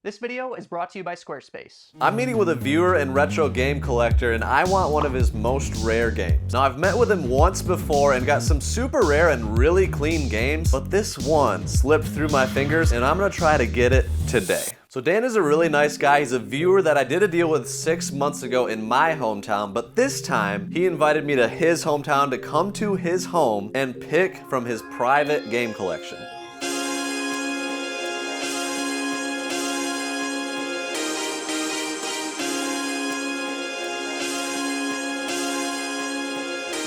This video is brought to you by Squarespace. I'm meeting with a viewer and retro game collector, and I want one of his most rare games. Now, I've met with him once before and got some super rare and really clean games, but this one slipped through my fingers, and I'm gonna try to get it today. So Dan is a really nice guy. He's a viewer that I did a deal with 6 months ago in my hometown, but this time he invited me to his hometown to come to his home and pick from his private game collection.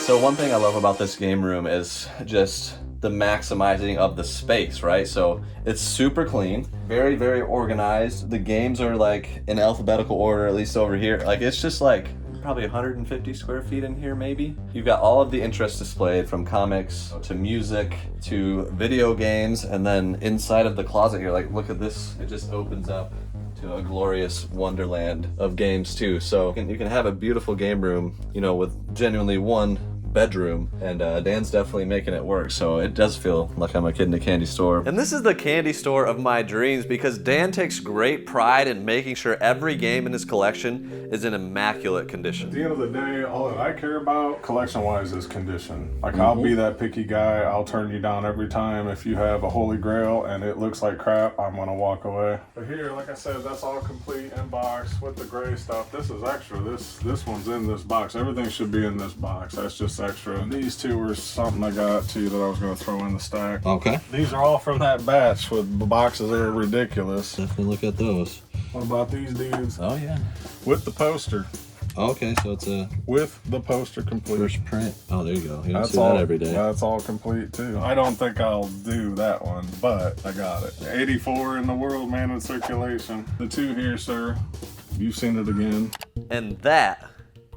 So one thing I love about this game room is just the maximizing of the space, right? So it's super clean, very, very organized. The games are like in alphabetical order, at least over here. Like it's just like probably 150 square feet in here, maybe. You've got all of the interests displayed, from comics to music to video games. And then inside of the closet here, like look at this, it just opens up to a glorious wonderland of games too. So you can have a beautiful game room, you know, with genuinely one bedroom, and Dan's definitely making it work, so it does feel like I'm a kid in a candy store. And this is the candy store of my dreams because Dan takes great pride in making sure every game in his collection is in immaculate condition. At the end of the day, all that I care about collection-wise is condition. Like I'll be that picky guy, I'll turn you down every time. If you have a holy grail and it looks like crap, I'm gonna walk away. But here, like I said, that's all complete in box with the gray stuff. This is extra, this one's in this box. Everything should be in this box, that's just extra. These two were something I got too that I was going to throw in the stack. Okay. These are all from that batch with boxes that are ridiculous. Definitely look at those. What about these dudes? Oh yeah. With the poster. Okay, so it's a with the poster complete. first print. Oh, there you go. You don't That's see all, that every day. That's all complete too. I don't think I'll do that one, but I got it. 84 in the world, man, in circulation. The two here, sir. You've seen it again. And that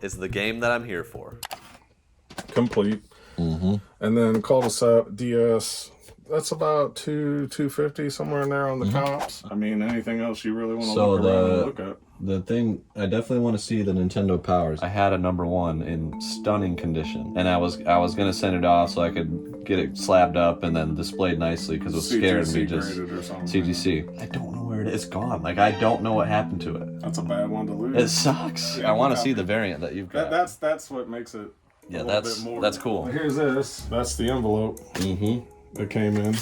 is the game that I'm here for. Complete. And then cul-de-sac DS, that's about $250 somewhere in there on the comps. I mean, anything else you really want to look around and look at. The thing, I definitely want to see the Nintendo Powers. I had a #1 in stunning condition, and I was gonna send it off so I could get it slabbed up and then displayed nicely because it was scaring me. Just CGC. I don't know where it is. It's gone. Like I don't know what happened to it. That's a bad one to lose. It sucks. Yeah, I want to see the variant that you've got. That's what makes it. Yeah, that's cool. Here's this. That's the envelope that came in.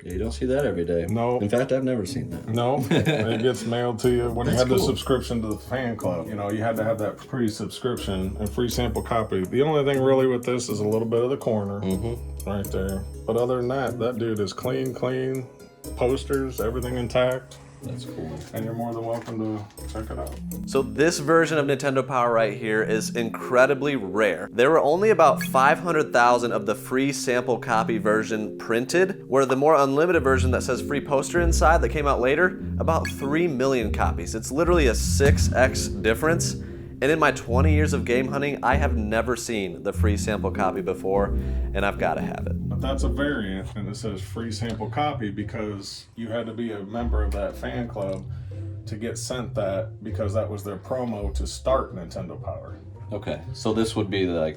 Yeah, you don't see that every day. No. In fact, I've never seen that. No, it gets mailed to you when you had the subscription to the fan club. You know, you had to have that pre-subscription and free sample copy. The only thing really with this is a little bit of the corner right there. But other than that, that dude is clean, posters, everything intact. That's cool. And you're more than welcome to check it out. So this version of Nintendo Power right here is incredibly rare. There were only about 500,000 of the free sample copy version printed, where the more unlimited version that says free poster inside that came out later, about 3 million copies. It's literally a 6x difference. And in my 20 years of game hunting, I have never seen the free sample copy before, and I've got to have it. But that's a variant, and it says free sample copy because you had to be a member of that fan club to get sent that, because that was their promo to start Nintendo Power. Okay, so this would be the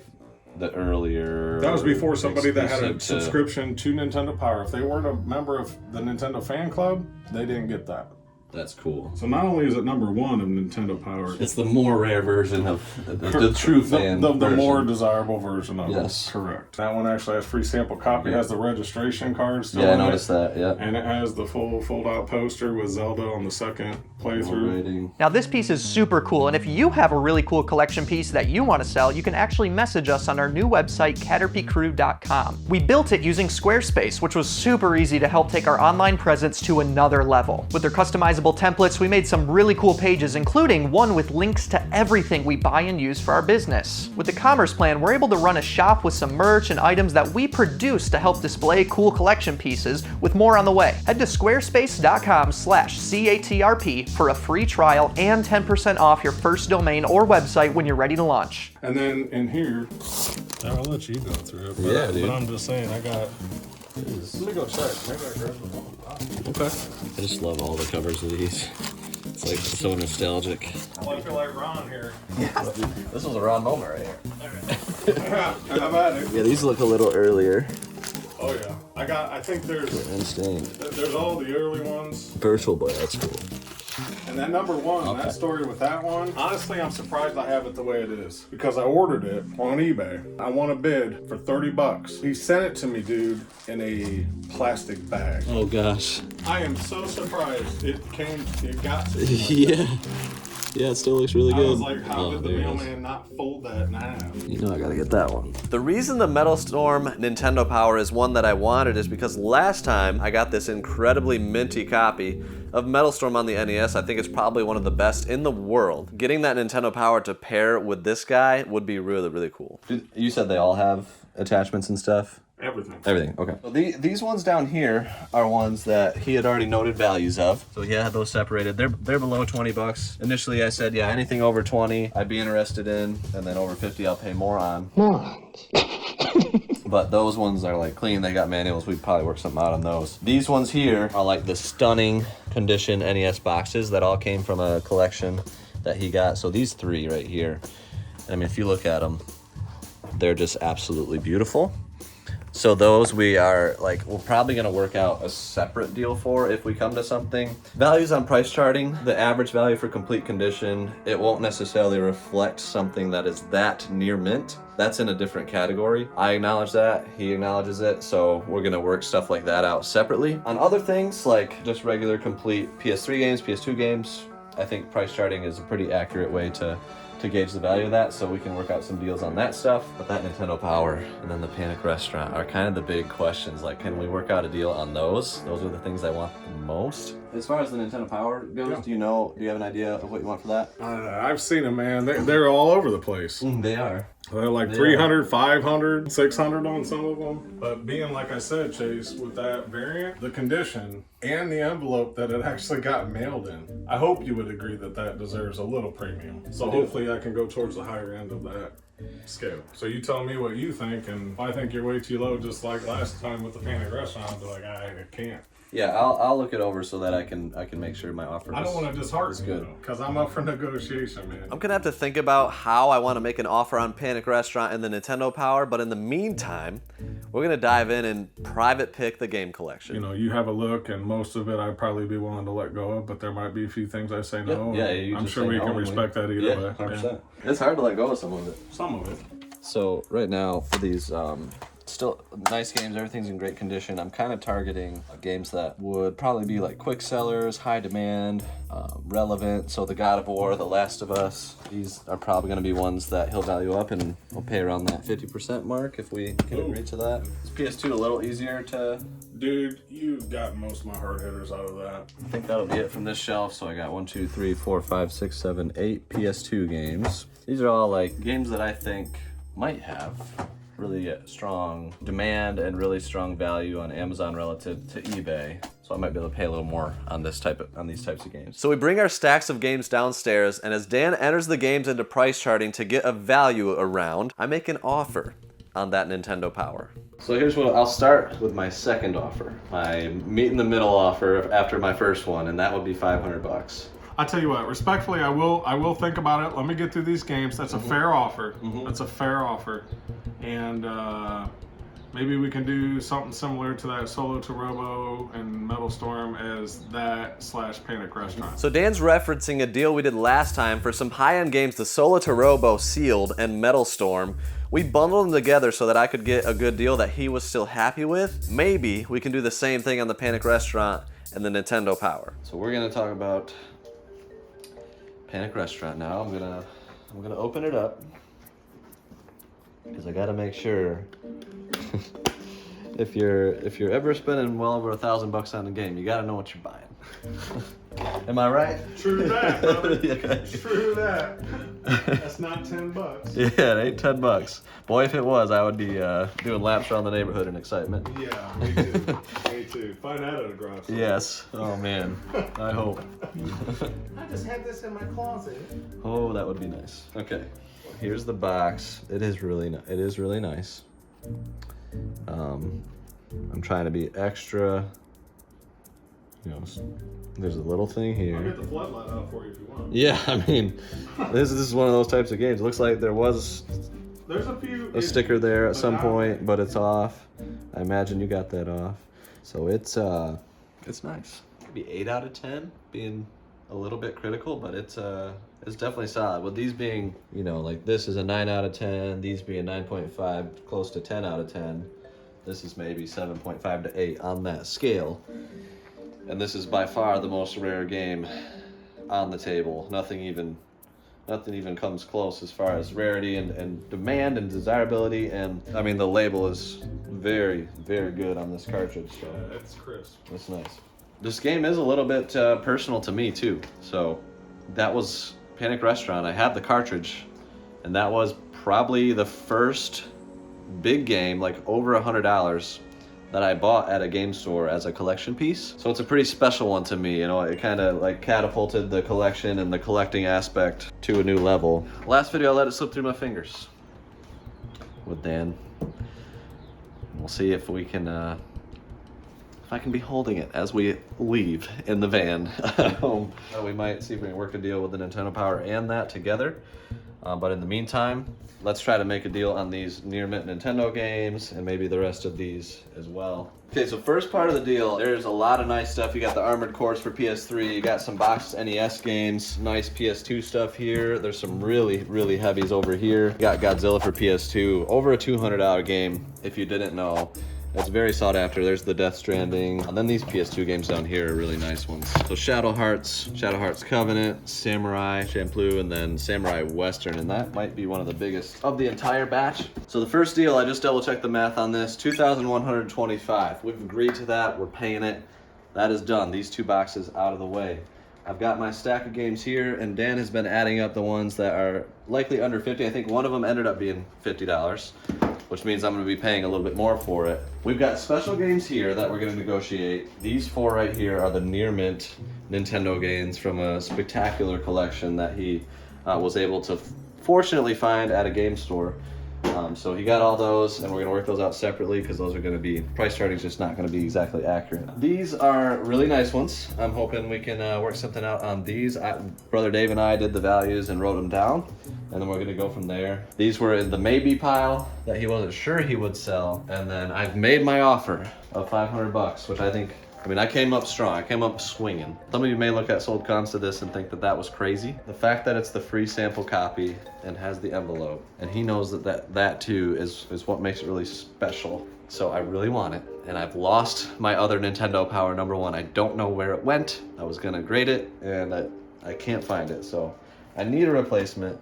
earlier... That was before somebody that had a subscription to Nintendo Power. If they weren't a member of the Nintendo fan club, they didn't get that. That's cool. So not only is it #1 of Nintendo Power, it's the more rare version of the true fan the version. more desirable version of yes. it. Correct. That one actually has free sample copy. It has the registration card still. Yeah, I noticed that. Yeah. And it has the full fold-out poster with Zelda on the second playthrough. Now this piece is super cool, and if you have a really cool collection piece that you want to sell, you can actually message us on our new website, caterpycrew.com. We built it using Squarespace, which was super easy to help take our online presence to another level. With their customizable templates, we made some really cool pages, including one with links to everything we buy and use for our business. With the Commerce Plan, we're able to run a shop with some merch and items that we produce to help display cool collection pieces, with more on the way. Head to squarespace.com/CATRP for a free trial and 10% off your first domain or website when you're ready to launch. And then in here, I'll let you go through it. Yeah, dude. But I'm just saying, I got... Let me go check. Maybe I grabbed the one. Okay. I just love all the covers of these. It's like so nostalgic. I feel like Ron here. Yeah, this was a Ron moment right here. How about it? Yeah, these look a little earlier. Oh yeah. I think there's all the early ones. Virtual Boy, that's cool. And that number one, that story with that one, honestly, I'm surprised I have it the way it is. Because I ordered it on eBay. I won a bid for $30. He sent it to me, dude, in a plastic bag. Oh gosh. I am so surprised it got to me. Yeah. Yeah, it still looks really good. I was like, how did the mailman not fold that in half? You know I gotta get that one. The reason the Metal Storm Nintendo Power is one that I wanted is because last time I got this incredibly minty copy of Metal Storm on the NES. I think it's probably one of the best in the world. Getting that Nintendo Power to pair with this guy would be really, really cool. You said they all have attachments and stuff? Everything, okay. So these ones down here are ones that he had already noted values of. So he had those separated. They're below $20. Initially I said, yeah, anything over 20 I'd be interested in, and then over 50 I'll pay more on. Morons. But those ones are like clean, they got manuals, we'd probably work something out on those. These ones here are like the stunning condition NES boxes that all came from a collection that he got. So these three right here, I mean, if you look at them, they're just absolutely beautiful. So those we're probably gonna work out a separate deal for if we come to something. Values on price charting, the average value for complete condition, it won't necessarily reflect something that is that near mint. That's in a different category. I acknowledge that, he acknowledges it, so we're gonna work stuff like that out separately. On other things, like just regular complete PS3 games, PS2 games, I think price charting is a pretty accurate way to gauge the value of that, so we can work out some deals on that stuff. But that Nintendo Power and then the Panic Restaurant are kind of the big questions. Like, can we work out a deal on those? Those are the things I want the most. As far as the Nintendo Power goes, do you have an idea of what you want for that? I've seen them, man. They're all over the place. They are. They're like 300, 500, 600 on some of them. But being, like I said, Chase, with that variant, the condition and the envelope that it actually got mailed in, I hope you would agree that that deserves a little premium. So hopefully I can go towards the higher end of that scale. So you tell me what you think, and if I think you're way too low, just like last time with the Panic Restaurant, I'll be like, I can't. Yeah, I'll look it over so that I can make sure my offer is good. I don't want to dishearten you, because I'm up for negotiation, man. I'm gonna have to think about how I want to make an offer on Panic Restaurant and the Nintendo Power, but in the meantime, we're gonna dive in and private pick the game collection. You know, you have a look, and most of it I'd probably be willing to let go of, but there might be a few things I say no. Yeah, I'm sure we can respect that either way. 100%. Yeah. It's hard to let go of some of it. Some of it. So right now for these still nice games, everything's in great condition. I'm kind of targeting games that would probably be like quick sellers, high demand, relevant. So the God of War, The Last of Us, these are probably going to be ones that he'll value up, and we'll pay around that 50% mark if we can agree to that. Is PS2 a little easier to... Dude, you got most of my hard hitters out of that. I think that'll be it from this shelf. So I got 1, 2, 3, 4, 5, 6, 7, 8 PS2 games. These are all like games that I think might have really strong demand and really strong value on Amazon relative to eBay. So I might be able to pay a little more on these types of games. So we bring our stacks of games downstairs, and as Dan enters the games into price charting to get a value around, I make an offer on that Nintendo Power. So here's what I'll start with: my second offer, my meet in the middle offer after my first one, and that would be $500. I tell you what, respectfully, I will think about it. Let me get through these games. That's a fair offer. That's a fair offer. And maybe we can do something similar to that Solo to Robo and Metal Storm as that / Panic Restaurant. So Dan's referencing a deal we did last time for some high-end games, the Solo to Robo, Sealed, and Metal Storm. We bundled them together so that I could get a good deal that he was still happy with. Maybe we can do the same thing on the Panic Restaurant and the Nintendo Power. So we're gonna talk about Panic Restaurant now. I'm gonna open it up because I gotta make sure if you're ever spending well over $1,000 on a game, you gotta know what you're buying. Am I right? True that, brother. Yeah. True that. That's not $10. Yeah, it ain't $10. Boy, if it was, I would be doing laps around the neighborhood in excitement. Yeah, me too. Me too. Find that at a garage sale. Yes. Oh man. I hope. I just had this in my closet. Oh, that would be nice. Okay. Here's the box. It is really nice. I'm trying to be extra. You know, there's a little thing here. I'll get the floodlight out for you if you want. Yeah, I mean, this is one of those types of games. It looks like there was There's a sticker there at some point, but it's off. I imagine you got that off. So it's nice. Maybe 8 out of 10, being a little bit critical, but it's definitely solid. With these being, you know, like this is a 9 out of 10, these being 9.5, close to 10 out of 10. This is maybe 7.5 to 8 on that scale. And this is by far the most rare game on the table. Nothing even comes close as far as rarity and demand and desirability. And I mean, the label is very, very good on this cartridge. So Yeah, it's crisp. that's nice. This game is a little bit personal to me too. So that was Panic Restaurant. I have the cartridge, and that was probably the first big game, like over $100, that I bought at a game store as a collection piece. So it's a pretty special one to me. You know, it kind of like catapulted the collection and the collecting aspect to a new level. Last video, I let it slip through my fingers with Dan. We'll see if we can, if I can be holding it as we leave in the van. We might see if we can work a deal with the Nintendo Power and that together. But in the meantime, let's try to make a deal on these near mint Nintendo games and maybe the rest of these as well. Okay, so first part of the deal, there's a lot of nice stuff. You got the Armored Cores for PS3, you got some boxed NES games, nice PS2 stuff here. There's some really, really heavies over here. You got Godzilla for PS2, over a $200 game, if you didn't know. It's very sought after. There's the Death Stranding. And then these PS2 games down here are really nice ones. So Shadow Hearts Covenant, Samurai Champloo, and then Samurai Western. And that might be one of the biggest of the entire batch. So the first deal, I just double checked the math on this, $2,125. We've agreed to that, we're paying it. That is done, these two boxes out of the way. I've got my stack of games here, and Dan has been adding up the ones that are likely under 50. I think one of them ended up being $50. Which means I'm going to be paying a little bit more for it. We've got special games here that we're going to negotiate. These four right here are the near mint Nintendo games from a spectacular collection that he was able to fortunately find at a game store. So he got all those, and we're going to work those out separately because those are going to be, price charting is just not going to be exactly accurate. These are really nice ones. I'm hoping we can work something out on these. Brother Dave and I did the values and wrote them down, and then we're going to go from there. These were in the maybe pile that he wasn't sure he would sell, and then I've made my offer of $500, which I think, I mean, I came up strong. I came up swinging. Some of you may look at sold comps to this and think that that was crazy. The fact that it's the free sample copy and has the envelope, and he knows that too is what makes it really special. So I really want it, and I've lost my other Nintendo Power #1. I don't know where it went. I was gonna grade it, and I can't find it. So I need a replacement.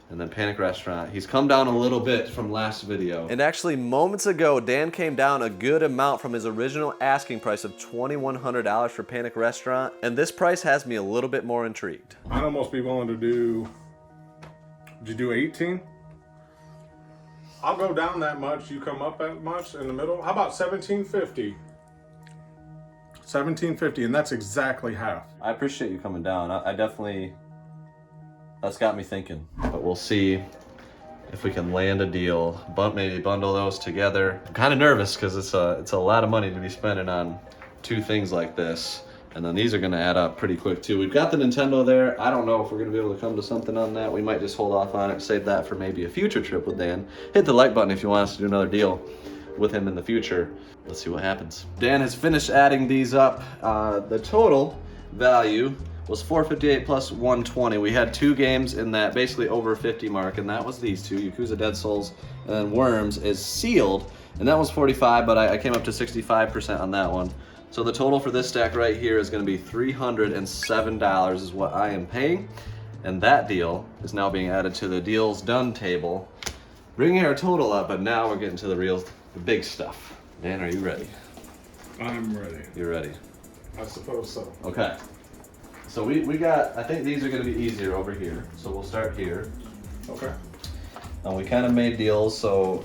And then Panic Restaurant. He's come down a little bit from last video. And actually moments ago, Dan came down a good amount from his original asking price of $2,100 for Panic Restaurant. And this price has me a little bit more intrigued. I'd almost be willing to do, did you do 18? I'll go down that much, you come up that much in the middle. How about 1750? 1750, and that's exactly half. I appreciate you coming down. I definitely, that's got me thinking. But we'll see if we can land a deal, maybe bundle those together. I'm kind of nervous because it's a lot of money to be spending on two things like this. And then these are gonna add up pretty quick too. We've got the Nintendo there. I don't know if we're gonna be able to come to something on that. We might just hold off on it, save that for maybe a future trip with Dan. Hit the like button if you want us to do another deal with him in the future. Let's see what happens. Dan has finished adding these up. The total value was $458 plus $120. We had two games in that basically over 50 mark, and that was these two, Yakuza Dead Souls and then Worms is sealed, and that was 45, but I came up to 65% on that one. So the total for this stack right here is gonna be $307 is what I am paying, and that deal is now being added to the deals done table, bringing our total up, but now we're getting to the big stuff. Dan, are you ready? I'm ready. You're ready? I suppose so. Okay. So we got, I think these are gonna be easier over here. So we'll start here. Okay. And we kind of made deals, so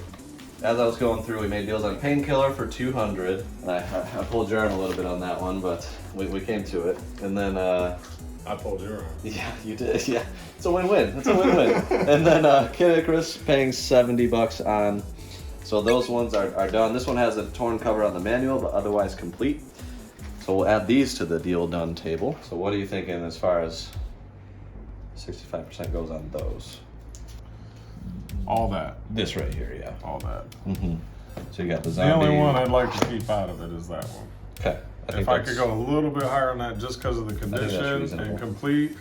as I was going through, we made deals on Painkiller for $200. And I pulled your arm a little bit on that one, but we came to it. And then, I pulled your arm. yeah, you did, yeah. It's a win-win, it's a win-win. And then Kid Icarus paying $70 on, so those ones are done. This one has a torn cover on the manual, but otherwise complete. So we'll add these to the deal done table. So what are you thinking as far as 65% goes on those? All that. This right here, yeah. All that. Mm-hmm. So you got the The zombie. only one I'd like to keep out of it is that one. Okay. If I could go a little bit higher on that just because of the condition reasonable. and complete,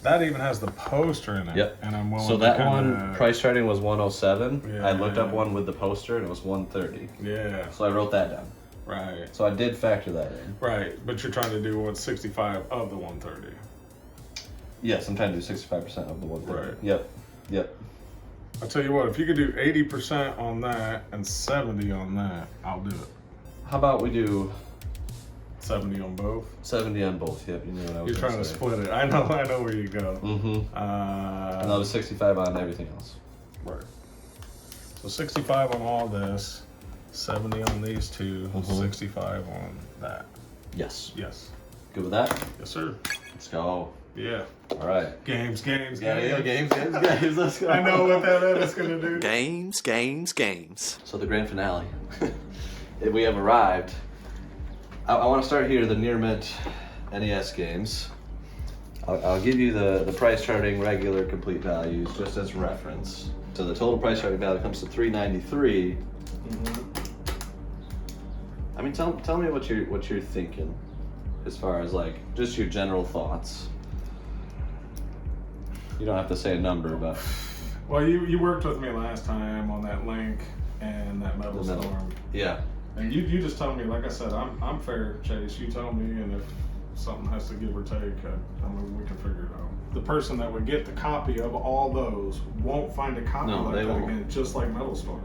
that even has the poster in it. Yep. And I'm willing So to that kinda, one price starting was 107. Yeah. I looked up one with the poster and it was 130. Yeah. So I wrote that down. Right. So I did factor that in. Right. But you're trying to do 165 of the 130. Yes, I'm trying to do 65% of the 130. Right. Yep. Yep. I'll tell you what, if you could do 80% on that and 70 on that, I'll do it. How about we do 70 on both. 70 on both? Yep, you know what I was You're trying to say. split it. I know where you go. Mm-hmm. And I'll do 65 on everything else. Right. So 65 on all this, 70 on these two, 65 on that. Yes. Yes. Good with that? Yes, sir. Let's go. Yeah. All right. Games. Games. Let's go. I know what that is going to do. Games. So the grand finale. We have arrived. I want to start here, the near mint NES games. I'll give you the price charting regular complete values just as reference. So the total price charting value comes to $393. I mean, tell me what you're thinking as far as like just your general thoughts. You don't have to say a number, but Well, you worked with me last time on that Link and that Metal The Metal. Storm. yeah. And you just tell me, like I said, I'm fair, Chase. You tell me, and if something has to give or take, I mean, we can figure it out. The person that would get the copy of all those won't find a copy No, like they that won't. again, just like Metal Storm.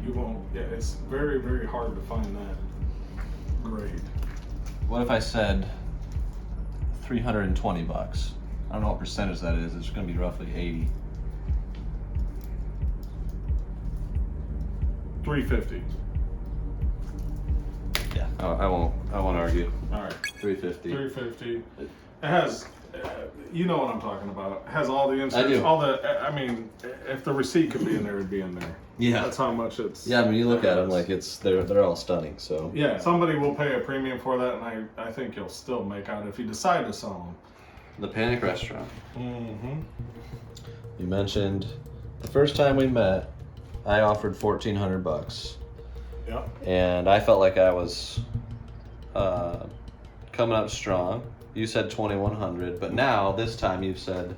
You won't. Yeah, it's very, very hard to find that grade. What if I said $320? I don't know what percentage that is. It's going to be roughly 80. 350. Yeah. I won't argue. All right. 350. 350. It has, you know what I'm talking about. It has all the inserts. I do. All the. I mean, if the receipt could be in there, it'd be in there. Yeah. That's how much it's. Yeah, I mean, you look at them like they're all stunning. So Yeah, somebody will pay a premium for that, and I think you'll still make out if you decide to sell them. the Panic Restaurant. Mm-hmm. You mentioned the first time we met, I offered $1,400, Yep. and I felt like I was coming up strong. You said $2,100, but now this time you've said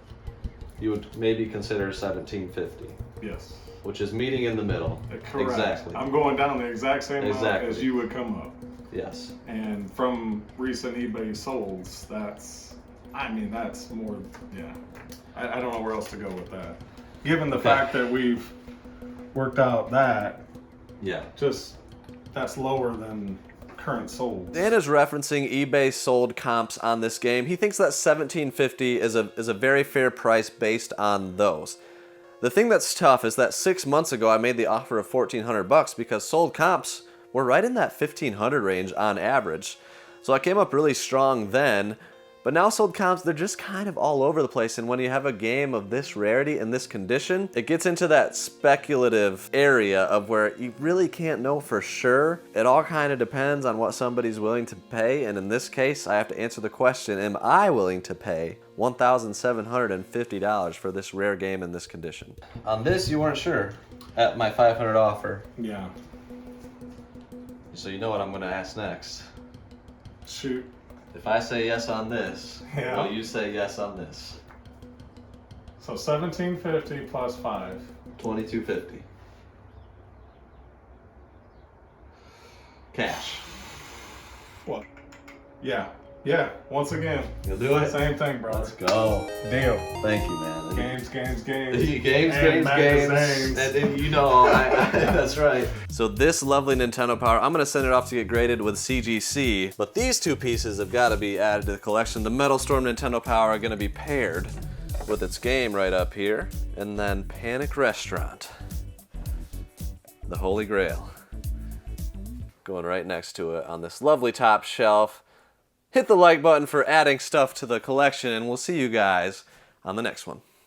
you would maybe consider $1,750, Yes. which is meeting in the middle. Correct. Exactly. I'm going down the exact same amount Exactly. as you would come up. Yes. And from recent eBay solds, that's more, yeah. I don't know where else to go with that. Given the fact that we've worked out that, Yeah. that's lower than current solds. Dan is referencing eBay sold comps on this game. He thinks that $1,750 is a very fair price based on those. The thing that's tough is that 6 months ago I made the offer of $1,400 because sold comps were right in that $1,500 range on average. So I came up really strong then, but now sold comps, they're just kind of all over the place, and when you have a game of this rarity and this condition, it gets into that speculative area of where you really can't know for sure. It all kind of depends on what somebody's willing to pay, and in this case, I have to answer the question, am I willing to pay $1,750 for this rare game in this condition? On this, you weren't sure at my $500 offer, Yeah. so you know what I'm going to ask next. Shoot. If I say yes on this, Yeah. will you say yes on this? So $1,750 plus 5. $2,250. Cash. What? Yeah. Yeah. Once again. You'll do it? Same thing, brother. Let's go. Deal. Thank you, man. Games. Games. And magazines. And you know, that's right. So this lovely Nintendo Power, I'm gonna send it off to get graded with CGC, but these two pieces have gotta be added to the collection. The Metal Storm Nintendo Power are gonna be paired with its game right up here, and then Panic Restaurant, the Holy Grail, going right next to it on this lovely top shelf. Hit the like button for adding stuff to the collection, and we'll see you guys on the next one.